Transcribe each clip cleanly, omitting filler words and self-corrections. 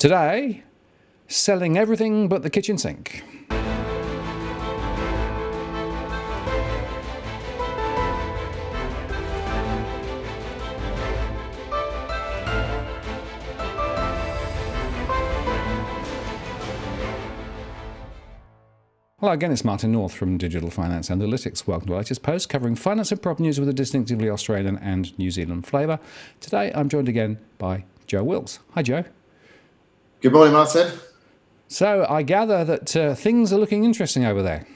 Today, selling everything but the kitchen sink. Hello again, it's Martin North from Digital Finance Analytics. Welcome to the latest post covering finance and property news with a distinctively Australian and New Zealand flavour. Today I'm joined again by Joe Wlkes. Hi Joe. Good morning, Martin. So I gather that things are looking interesting over there.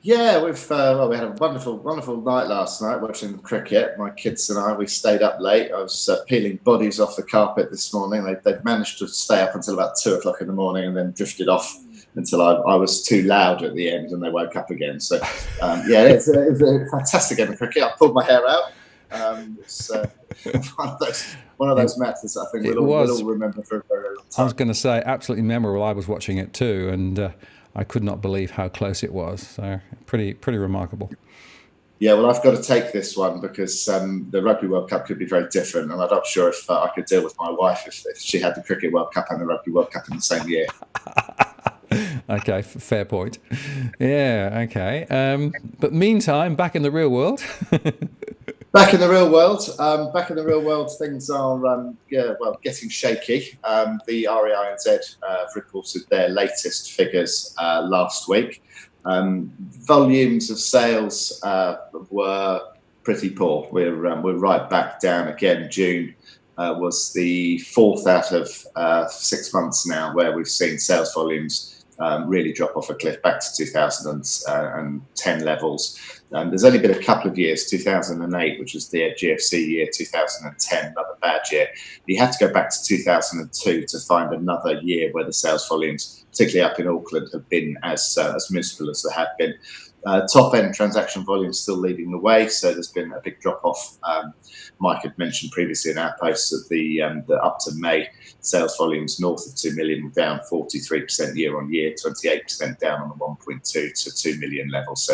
Yeah, we had a wonderful night last night watching cricket. My kids and I, we stayed up late. I was peeling bodies off the carpet this morning. They'd managed to stay up until about 2 o'clock in the morning and then drifted off until I was too loud at the end and they woke up again. So, it's a fantastic game of cricket. I pulled my hair out. It's one of those matches I think we'll all remember for a very long time. I was going to say, absolutely memorable. I was watching it too, and I could not believe how close it was. So pretty remarkable. Yeah, well, I've got to take this one because the Rugby World Cup could be very different, and I'm not sure if I could deal with my wife if she had the Cricket World Cup and the Rugby World Cup in the same year. Okay, fair point. Yeah, okay. But meantime, back in the real world. Back in the real world, things are getting shaky. The REINZ have reported their latest figures last week. Volumes of sales were pretty poor. We're right back down again. June was the fourth out of 6 months now where we've seen sales volumes really drop off a cliff back to 2010 levels. There's only been a couple of years, 2008, which was the GFC year, 2010, another bad year. You have to go back to 2002 to find another year where the sales volumes, particularly up in Auckland, have been as miserable as they have been. Top end transaction volumes still leading the way, so there's been a big drop off. Mike had mentioned previously in our posts that the up to May sales volumes north of 2 million were down 43% year on year, 28% down on the 1.2 to 2 million level. So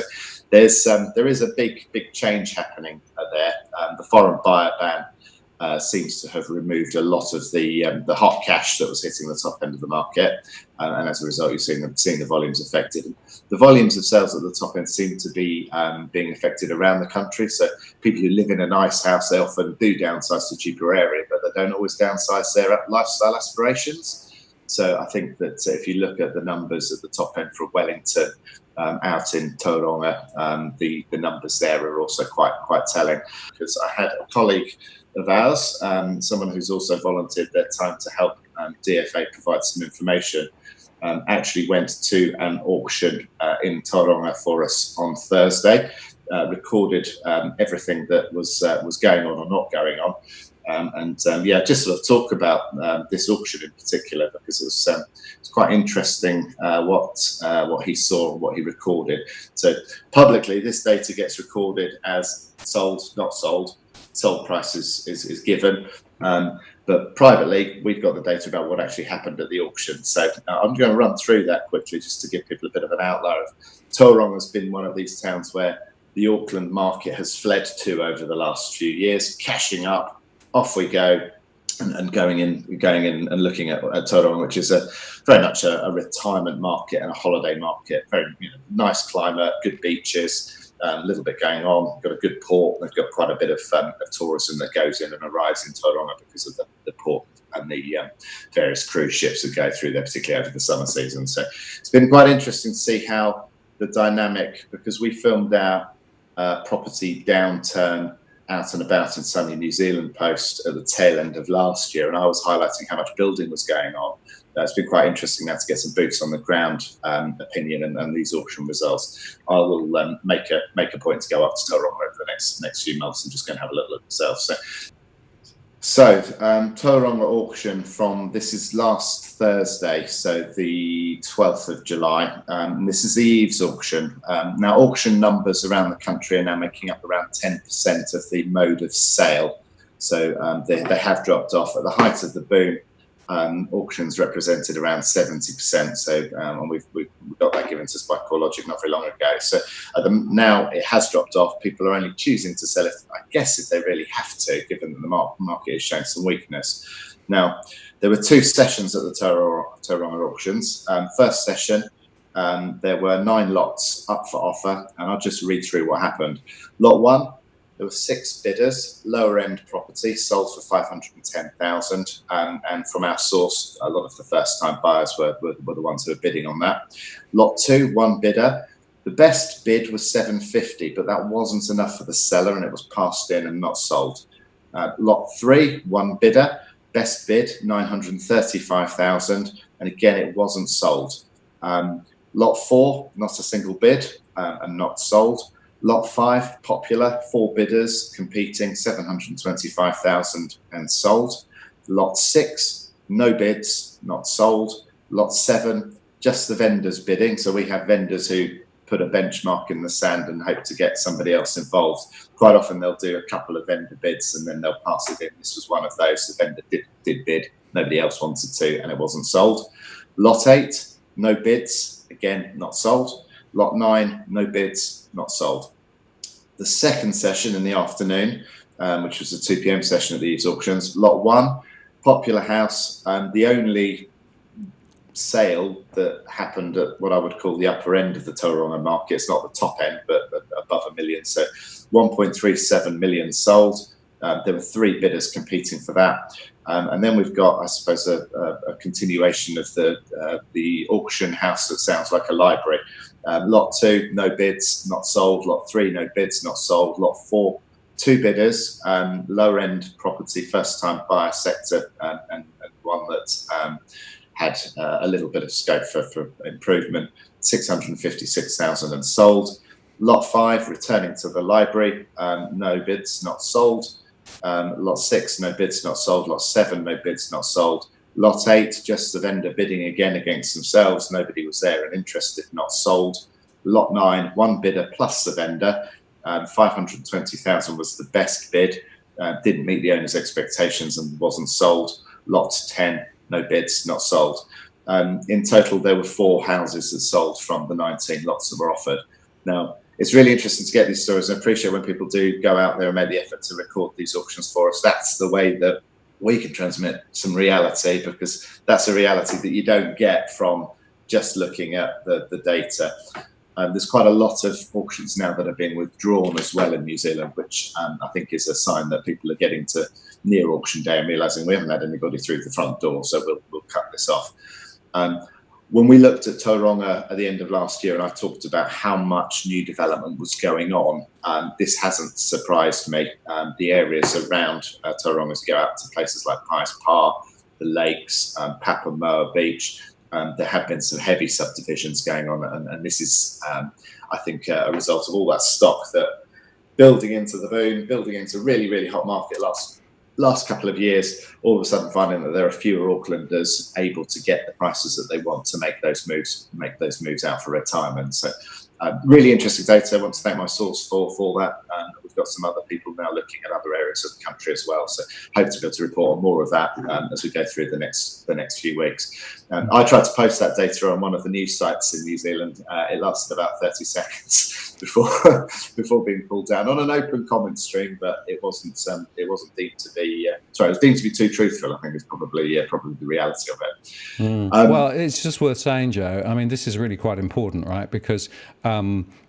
there is a big change happening there. The foreign buyer ban seems to have removed a lot of the hot cash that was hitting the top end of the market, and as a result, you're seeing the volumes affected. The volumes of sales at the top end seem to be being affected around the country. So people who live in a nice house, they often do downsize to a cheaper area, but they don't always downsize their lifestyle aspirations. So I think that if you look at the numbers at the top end for Wellington, out in Tauranga, the numbers there are also quite telling. Because I had a colleague of ours, someone who's also volunteered their time to help DFA provide some information, actually went to an auction in Tauranga for us on Thursday, recorded everything that was going on or not going on, just sort of talk about this auction in particular, because it's quite interesting what he saw and what he recorded. So publicly, this data gets recorded as sold, not sold. Sold price is given. But privately, we've got the data about what actually happened at the auction. So I'm going to run through that quickly just to give people a bit of an outline. Tauranga has been one of these towns where the Auckland market has fled to over the last few years, cashing up, off we go, and going in and looking at Tauranga, which is very much a retirement market and a holiday market. Very nice climate, good beaches. A little bit going on, got a good port. They've got quite a bit of tourism that goes in and arrives in Tauranga because of the port and the various cruise ships that go through there, particularly over the summer season. So it's been quite interesting to see how the dynamic, because we filmed our property downturn out and about in sunny New Zealand post at the tail end of last year, and I was highlighting how much building was going on. It's been quite interesting now to get some boots on the ground opinion and these auction results. I will make a point to go up to Tauranga over the next few months and just go and have a little look myself. So Tauranga auction this is last Thursday, so the 12th of July. This is the Eve's auction. Now auction numbers around the country are now making up around 10% of the mode of sale. So they have dropped off. At the height of the boom, auctions represented around 70%. So and we've got that given to us by CoreLogic not very long ago. So now it has dropped off. People are only choosing to sell it, I guess, if they really have to, given that the market is showing some weakness. Now, There were 2 sessions at the Tauranga auctions. First session, there were 9 lots up for offer, and I'll just read through what happened. Lot 1, there were 6 bidders, lower end property, sold for 510,000, and from our source, a lot of the first time buyers were the ones who were bidding on that. Lot 2, 1 bidder. The best bid was 750, but that wasn't enough for the seller, and it was passed in and not sold. Lot 3, 1 bidder, best bid 935,000, and again it wasn't sold. Lot 4, not a single bid, and not sold. Lot 5, popular, 4 bidders competing, 725,000 and sold. Lot 6, no bids, not sold. Lot 7, just the vendors bidding. So we have vendors who put a benchmark in the sand and hope to get somebody else involved. Quite often they'll do a couple of vendor bids and then they'll pass it in. This was one of those. The vendor did bid, nobody else wanted to, and it wasn't sold. Lot 8, no bids, again, not sold. Lot 9, no bids, not sold. The second session in the afternoon, which was the 2 p.m. session at these auctions, Lot 1, popular house, the only sale that happened at what I would call the upper end of the Tauranga market. It's not the top end, but above $1 million. So 1.37 million sold. There were 3 bidders competing for that. And then we've got, I suppose, a continuation of the auction house that sounds like a library. Lot 2, no bids, not sold. Lot 3, no bids, not sold. Lot 4, 2 bidders, lower end property, first time buyer sector, and one that had a little bit of scope for improvement, 656,000 and sold. Lot 5, returning to the library, no bids, not sold. Lot 6, no bids, not sold. Lot 7, no bids, not sold. Lot 8, just the vendor bidding again against themselves. Nobody was there and interested, not sold. Lot 9, 1 bidder plus the vendor. 520,000 was the best bid. Didn't meet the owner's expectations and wasn't sold. Lot 10, no bids, not sold. In total, there were 4 houses that sold from the 19 lots that were offered. Now, it's really interesting to get these stories. I appreciate when people do go out there and make the effort to record these auctions for us. That's the way that we can transmit some reality, because that's a reality that you don't get from just looking at the data. There's quite a lot of auctions now that are being withdrawn as well in New Zealand, which I think is a sign that people are getting to near auction day and realising we haven't had anybody through the front door, so we'll cut this off. When we looked at Tauranga at the end of last year, and I talked about how much new development was going on, this hasn't surprised me. The areas around Tauranga, to go out to places like Pies Par, the lakes, Papamoa Beach, there have been some heavy subdivisions going on, and this is, I think, a result of all that stock that building into the boom, building into really, really hot market last couple of years, all of a sudden finding that there are fewer Aucklanders able to get the prices that they want to make those moves out for retirement. So really interesting data. I want to thank my source for that. We've got some other people now looking at other areas of the country as well. So hope to be able to report on more of that as we go through the next few weeks. I tried to post that data on one of the news sites in New Zealand. It lasted about 30 seconds before being pulled down on an open comment stream, but it wasn't deemed to be it was deemed to be too truthful, I think, is probably the reality of it. Well, it's just worth saying, Joe, I mean, this is really quite important, right? Because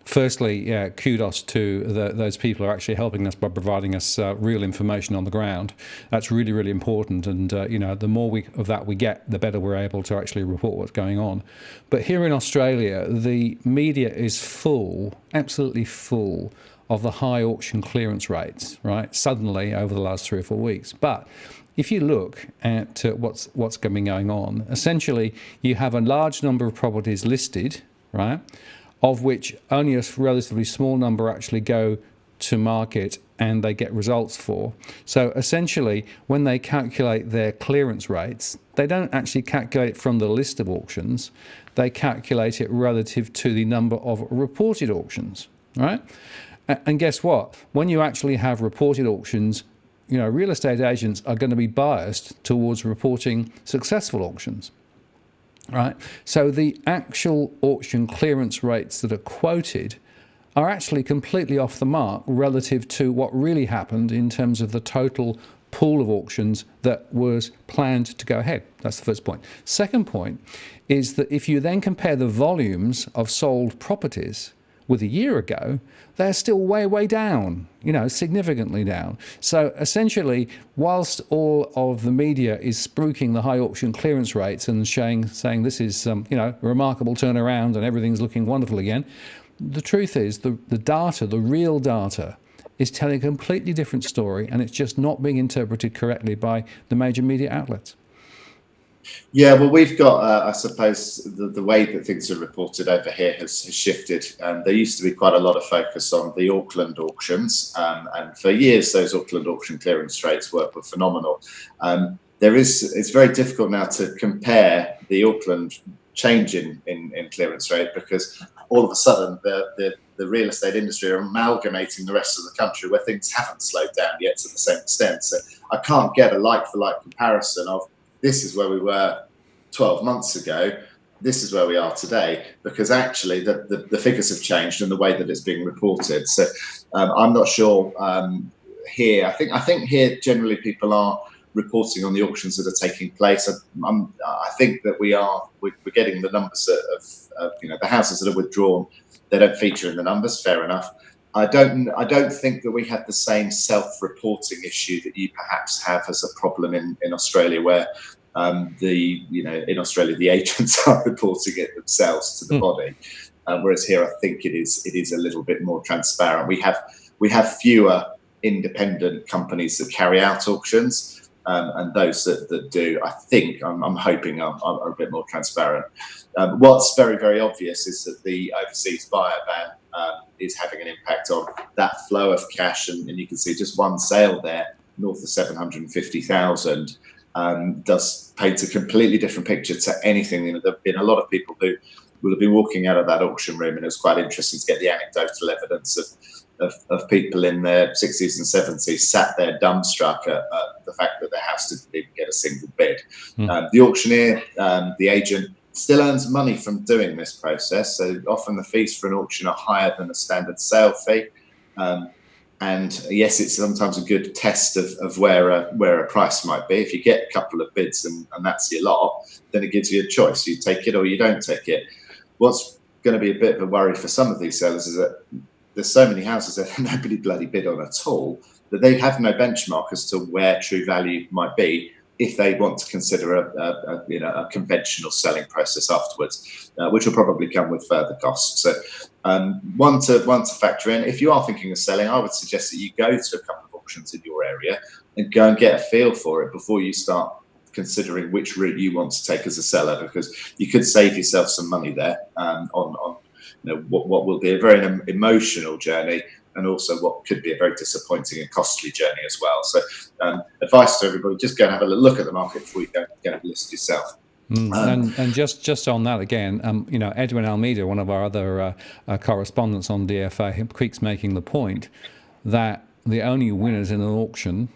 firstly, kudos to those people who are actually helping us by providing us real information on the ground. That's really, really important. And, the more of that we get, the better we're able to actually report what's going on. But here in Australia, the media is full, absolutely full, of the high auction clearance rates, right? Suddenly over the last 3 or 4 weeks. But if you look at what's been going on, essentially you have a large number of properties listed, right, of which only a relatively small number actually go to market and they get results for. So essentially, when they calculate their clearance rates, they don't actually calculate from the list of auctions, they calculate it relative to the number of reported auctions, right? And guess what? When you actually have reported auctions, real estate agents are going to be biased towards reporting successful auctions, right? So the actual auction clearance rates that are quoted are actually completely off the mark relative to what really happened in terms of the total pool of auctions that was planned to go ahead. That's the first point. Second point is that if you then compare the volumes of sold properties with a year ago, they're still way down, significantly down. So essentially, whilst all of the media is spruiking the high auction clearance rates and saying this is, a remarkable turnaround and everything's looking wonderful again, the truth is the data, the real data, is telling a completely different story, and it's just not being interpreted correctly by the major media outlets. Yeah, well, we've got, I suppose, the way that things are reported over here has shifted. There used to be quite a lot of focus on the Auckland auctions, and for years those Auckland auction clearance rates were phenomenal. It's very difficult now to compare the Auckland change in clearance rate, because all of a sudden the real estate industry are amalgamating the rest of the country where things haven't slowed down yet to the same extent. So I can't get a like-for-like comparison of this is where we were 12 months ago, this is where we are today, because actually the figures have changed in the way that it's being reported. So I'm not sure here. I think here generally people are reporting on the auctions that are taking place. I think that we're getting the numbers of the houses that are withdrawn. They don't feature in the numbers. Fair enough. I don't think that we have the same self-reporting issue that you perhaps have as a problem in Australia, where in Australia the agents are reporting it themselves to the body, whereas here I think it is a little bit more transparent. We have fewer independent companies that carry out auctions, and those that do, I think, I'm hoping are a bit more transparent. What's very obvious is that the overseas buyer ban is having an impact on that flow of cash, and you can see just one sale there, north of 750,000, does paint a completely different picture to anything. There have been a lot of people who will have been walking out of that auction room, and it was quite interesting to get the anecdotal evidence of people in their 60s and 70s sat there dumbstruck at the fact that their house didn't even get a single bid. The auctioneer, the agent, still earns money from doing this process. So often the fees for an auction are higher than a standard sale fee. And yes, it's sometimes a good test of where a price might be. If you get a couple of bids and that's your lot, then it gives you a choice. You take it or you don't take it. What's going to be a bit of a worry for some of these sellers is that there's so many houses that nobody bloody bid on at all, that they have no benchmark as to where true value might be if they want to consider a conventional selling process afterwards, which will probably come with further costs. So one to factor in. If you are thinking of selling, I would suggest that you go to a couple of auctions in your area and go and get a feel for it before you start considering which route you want to take as a seller, because you could save yourself some money there on what will be a very emotional journey, and also what could be a very disappointing and costly journey as well. So advice to everybody, just go and have a look at the market before you go and list yourself. And just on that again, Edwin Almeida, one of our other correspondents on DFA, keeps making the point that the only winners in an auction,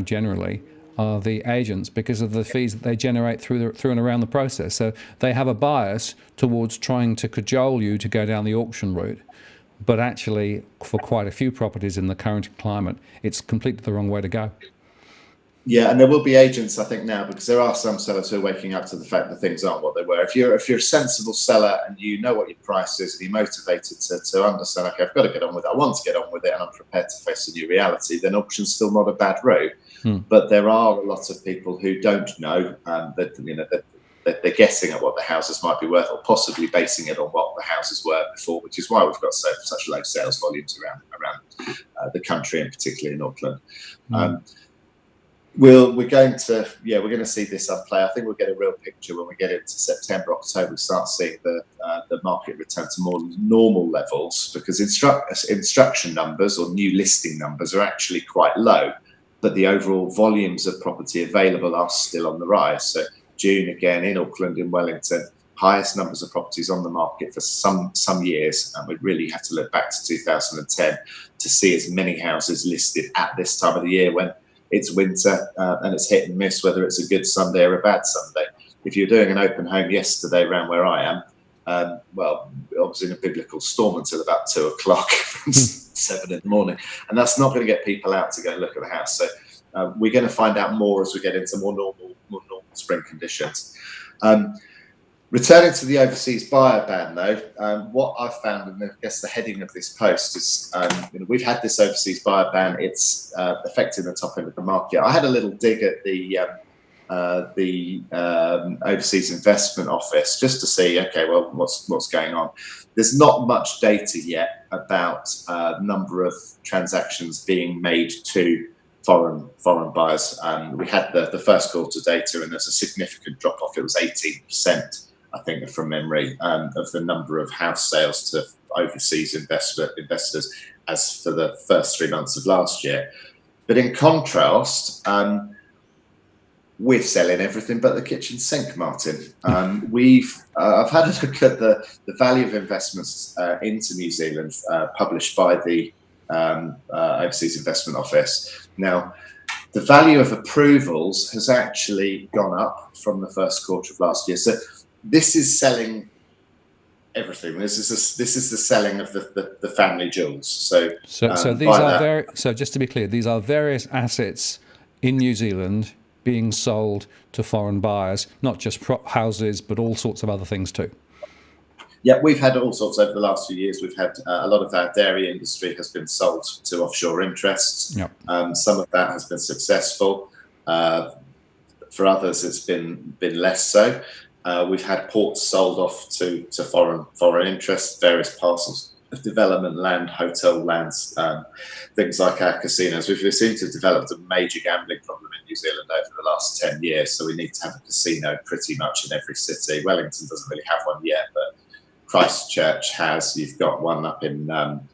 generally, are the agents, because of the fees that they generate through and around the process. So they have a bias towards trying to cajole you to go down the auction route. But actually, for quite a few properties in the current climate, it's completely the wrong way to go. Yeah, and there will be agents, I think, now, because there are some sellers who are waking up to the fact that things aren't what they were. If you're a sensible seller and you know what your price is, and you're motivated to understand, okay, I've got to get on with it, I want to get on with it, and I'm prepared to face a new reality, then auction's still not a bad route. But there are a lot of people who don't know that they're guessing at what the houses might be worth, or possibly basing it on what the houses were before, which is why we've got such low sales volumes around the country, and particularly in Auckland. We're going to see this unplay. I think we'll get a real picture when we get into September, October. We start seeing the market return to more normal levels, because instruction numbers or new listing numbers are actually quite low, but the overall volumes of property available are still on the rise. So June, again, in Auckland, in Wellington, highest numbers of properties on the market for some years, and we really have to look back to 2010 to see as many houses listed at this time of the year, when it's winter and it's hit and miss whether it's a good Sunday or a bad Sunday. If you're doing an open home yesterday around where I am, I was in a biblical storm until about 2 o'clock from 7 in the morning, and that's not going to get people out to go and look at the house. So we're going to find out more as we get into more normal spring conditions. Returning to the overseas buyer ban, though, what I've found, and I guess the heading of this post is, we've had this overseas buyer ban. It's affecting the top end of the market. I had a little dig at the Overseas Investment Office just to see, okay, well, what's going on. There's not much data yet about number of transactions being made to foreign buyers. We had the first quarter data, and there's a significant drop off. It was 18%. I think from memory, of the number of house sales to overseas investors as for the first 3 months of last year. But in contrast, we're selling everything but the kitchen sink, Martin. I've had a look at the value of investments into New Zealand published by the Overseas Investment Office. Now, the value of approvals has actually gone up from the first quarter of last year. So this is selling everything. This is the selling of the family jewels. So these are so just to be clear, these are various assets in New Zealand being sold to foreign buyers, not just houses, but all sorts of other things too. Yeah, we've had all sorts over the last few years. We've had a lot of our dairy industry has been sold to offshore interests. Yep. Some of that has been successful. For others, it's been less so. We've had ports sold off to foreign interests, various parcels of development land, hotel lands, things like our casinos. We seem to have developed a major gambling problem in New Zealand over the last 10 years, so we need to have a casino pretty much in every city. Wellington doesn't really have one yet, but Christchurch has. You've got one up in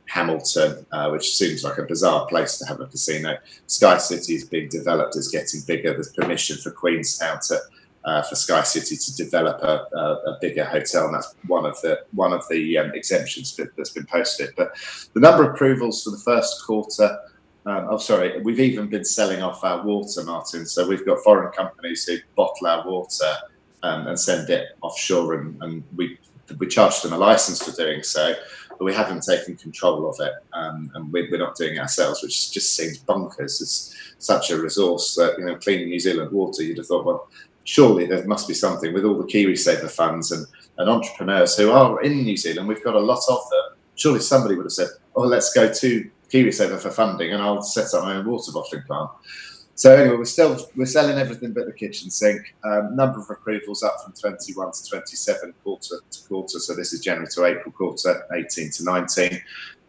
Hamilton, which seems like a bizarre place to have a casino. Sky City is being developed, is getting bigger. There's permission for Queenstown for Sky City to develop a bigger hotel, and that's one of the exemptions that's been posted. But the number of approvals for the first quarter. We've even been selling off our water, Martin. So we've got foreign companies who bottle our water and send it offshore, and we charge them a license for doing so, but we haven't taken control of it, and we're not doing it ourselves, which just seems bonkers. It's such a resource that, cleaning New Zealand water, you'd have thought, well, surely there must be something with all the KiwiSaver funds and entrepreneurs who are in New Zealand. We've got a lot of them. Surely somebody would have said, oh, let's go to KiwiSaver for funding and I'll set up my own water bottling plant. So anyway, we're selling everything but the kitchen sink. Number of approvals up from 21 to 27 quarter to quarter. So this is January to April quarter, 18 to 19.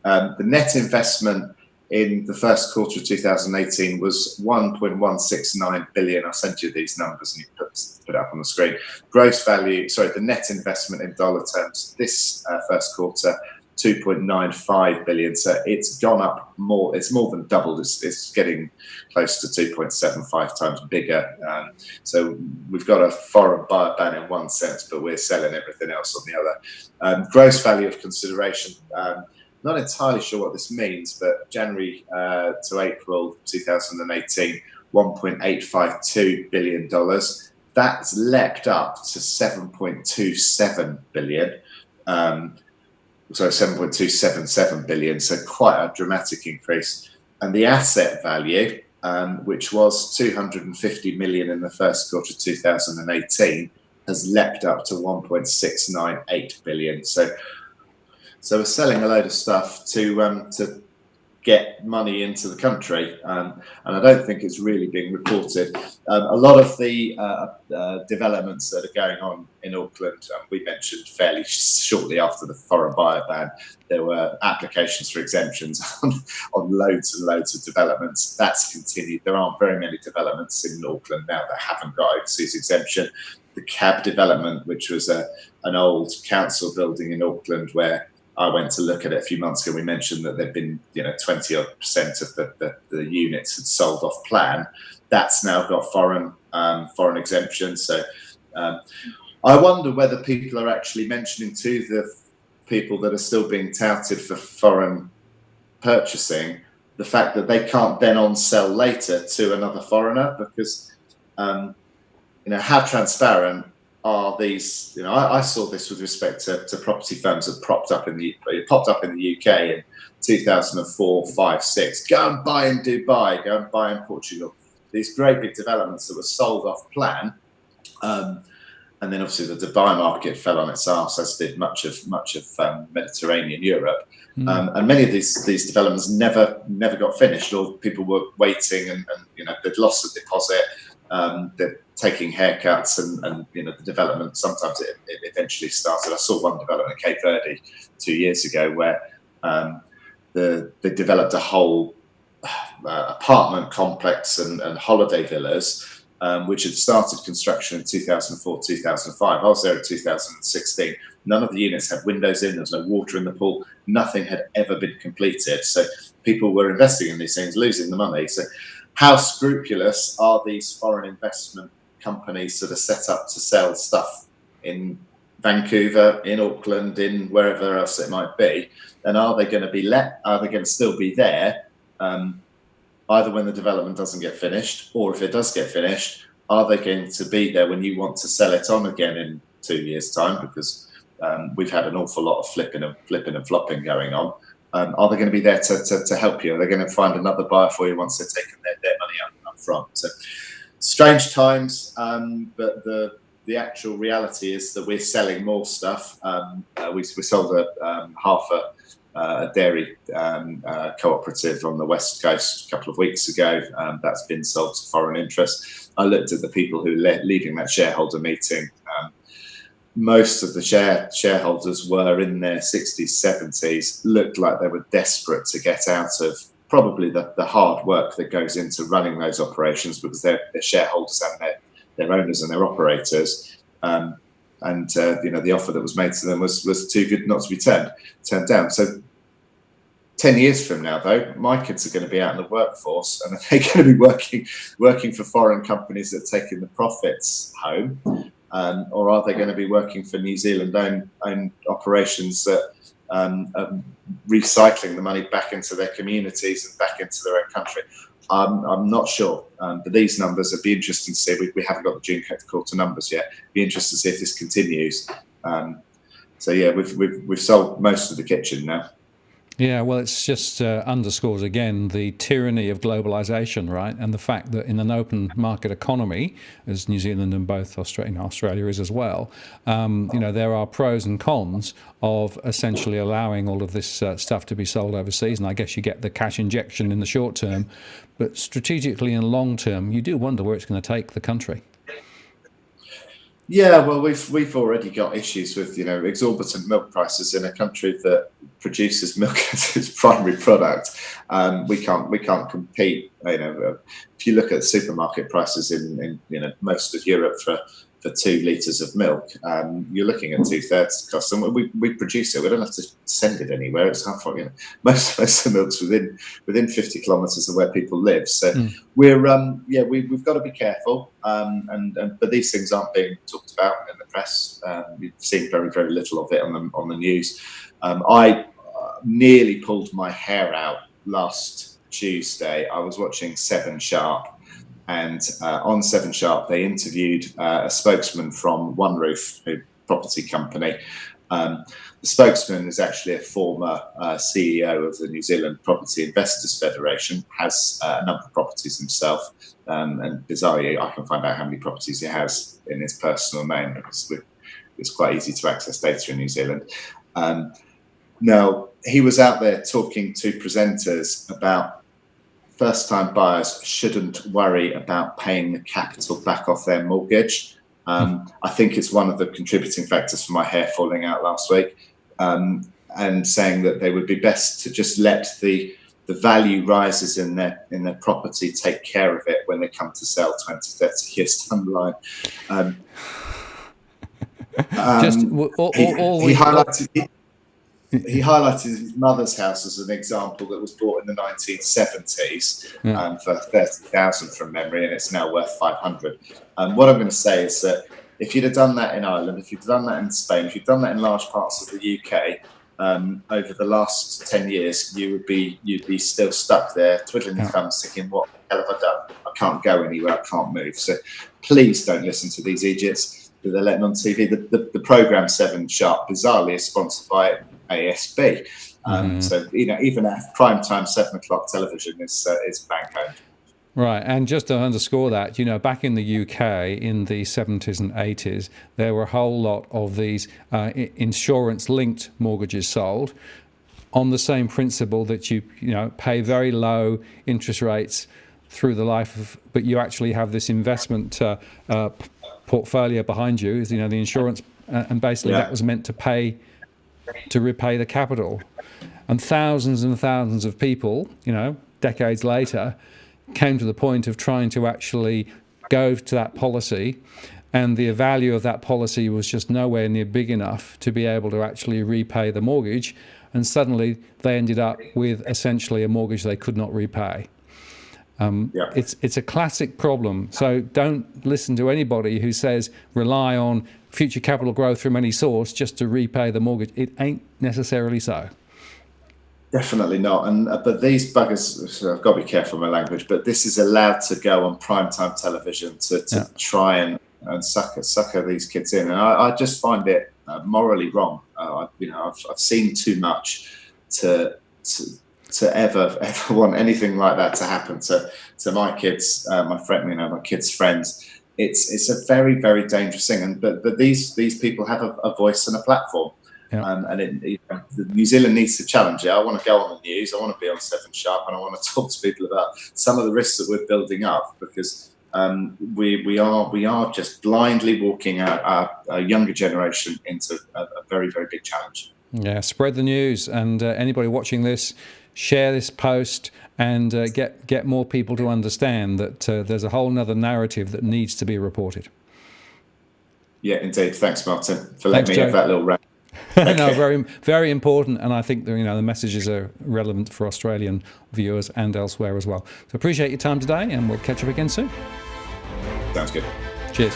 The net investment in the first quarter of 2018 was 1.169 billion. I'll send you these numbers and you put it up on the screen. The net investment in dollar terms this first quarter, 2.95 billion. So it's gone up more. It's more than doubled. It's getting close to 2.75 times bigger. So we've got a foreign buyer ban in one sense, but we're selling everything else on the other. Gross value of consideration. Not entirely sure what this means, but January to April 2018, $1.852 billion. That's leapt up to 7.27 billion. 7.277 billion. So quite a dramatic increase. And the asset value, which was 250 million in the first quarter of 2018, has leapt up to 1.698 billion. So we're selling a load of stuff to get money into the country, and I don't think it's really being reported. A lot of the developments that are going on in Auckland, we mentioned fairly shortly after the foreign buyer ban, there were applications for exemptions on loads and loads of developments. That's continued. There aren't very many developments in Auckland now that haven't got overseas exemption. The cab development, which was an old council building in Auckland where I went to look at it a few months ago. We mentioned that there'd been 20% of the units had sold off plan. That's now got foreign exemption. So I wonder whether people are actually mentioning to the people that are still being touted for foreign purchasing the fact that they can't then on sell later to another foreigner, because how transparent are these? I saw this with respect to property firms that popped up in the UK in 2004, 5, 6. Go and buy in Dubai, go and buy in Portugal. these great big developments that were sold off plan. And then obviously the Dubai market fell on its arse, as did much of Mediterranean Europe. And many of these developments never got finished, or people were waiting, and they'd lost the deposit. They're taking haircuts, and the development, sometimes it eventually started. I saw one development in Cape Verde 2 years ago where they developed a whole apartment complex and holiday villas, which had started construction in 2004, 2005. I was there in 2016. None of the units had windows in. There was no water in the pool. Nothing had ever been completed. So people were investing in these things, losing the money. So how scrupulous are these foreign investment companies that are set up to sell stuff in Vancouver, in Auckland, in wherever else it might be? And are they going to be let? Are they going to still be there? Either when the development doesn't get finished, or if it does get finished, are they going to be there when you want to sell it on again in 2 years' time? Because we've had an awful lot of flipping and flopping going on. Are they going to be there to help you? Are they going to find another buyer for you once they've taken their money up front? So strange times, but the actual reality is that we're selling more stuff. We sold half a dairy cooperative on the west coast a couple of weeks ago. That's been sold to foreign interest. I looked at the people who were leaving that shareholder meeting. Most of the shareholders were in their 60s, 70s, looked like they were desperate to get out of probably the hard work that goes into running those operations, because they're shareholders and their owners and their operators. The offer that was made to them was too good not to be turned down. So 10 years from now, though, my kids are going to be out in the workforce, and are they going to be working for foreign companies that are taking the profits home? Or are they going to be working for New Zealand-owned operations that are recycling the money back into their communities and back into their own country? I'm not sure, but these numbers would be interesting to see. We haven't got the June quarter numbers yet. Be interesting to see if this continues. So yeah, we've sold most of the kitchen now. Yeah, well, it's just underscores again the tyranny of globalization, right? And the fact that in an open market economy, as New Zealand and both Australia is as well, there are pros and cons of essentially allowing all of this stuff to be sold overseas. And I guess you get the cash injection in the short term, but strategically and long term, you do wonder where it's going to take the country. Yeah, well, we've already got issues with exorbitant milk prices in a country that produces milk as its primary product. We can't compete. If you look at supermarket prices in most of Europe for 2 litres of milk, you're looking at 2/3 the cost, and we produce it. We don't have to send it anywhere. It's half. Most of the milk's within 50 kilometres of where people live. So we've got to be careful. But these things aren't being talked about in the press. We've seen very, very little of it on the news. I nearly pulled my hair out last Tuesday. I was watching 7 Sharp. And on 7 Sharp, they interviewed a spokesman from One Roof, a property company. The spokesman is actually a former CEO of the New Zealand Property Investors Federation, has a number of properties himself. And bizarrely, I can find out how many properties he has in his personal name, because it's quite easy to access data in New Zealand. Now, he was out there talking to presenters about first-time buyers shouldn't worry about paying the capital back off their mortgage. I think it's one of the contributing factors for my hair falling out last week, and saying that they would be best to just let the value rises in their property take care of it when they come to sell 20, 30 years down the line. He highlighted his mother's house as an example that was bought in the 1970s for 30,000 from memory, and it's now worth 500. What I'm going to say is that if you'd have done that in Ireland, if you'd done that in Spain, if you'd done that in large parts of the UK over the last 10 years, you'd be still stuck there, twiddling your thumbs, thinking, "What the hell have I done? I can't go anywhere. I can't move." So please don't listen to these idiots that they're letting on TV. The programme 7 Sharp, bizarrely, is sponsored by ASB. So even at prime time 7 o'clock television is bank owned. Right, and just to underscore that, you know, back in the UK in the 70s and 80s, there were a whole lot of these insurance-linked mortgages sold on the same principle that you know, pay very low interest rates through the life of, but you actually have this investment portfolio behind you, you know, the insurance, and basically that was meant to repay the capital. And thousands of people, you know, decades later, came to the point of trying to actually go to that policy, and the value of that policy was just nowhere near big enough to be able to actually repay the mortgage, and suddenly they ended up with essentially a mortgage they could not repay. It's a classic problem. So don't listen to anybody who says rely on future capital growth from any source just to repay the mortgage. It ain't necessarily so. Definitely not. And but these buggers, so I've got to be careful with my language, but this is allowed to go on primetime television to try and sucker these kids in. And I just find it morally wrong. You know, I've seen too much to ever want anything like that to happen to my kids, my friend, you know, my kids' friends. It's a very, very dangerous thing. And but these people have a voice and a platform. And New Zealand needs to challenge it. I want to go on the news. I want to be on 7 Sharp, and I want to talk to people about some of the risks that we're building up, because we are just blindly walking our younger generation into a very, very big challenge. Yeah, spread the news, and anybody watching this, share this post, and get more people to understand that there's a whole nother narrative that needs to be reported. Yeah, indeed. Thanks, Martin, for letting me have that little rant. No, very, very important, and I think the messages are relevant for Australian viewers and elsewhere as well. So appreciate your time today, and we'll catch up again soon. Sounds good. Cheers.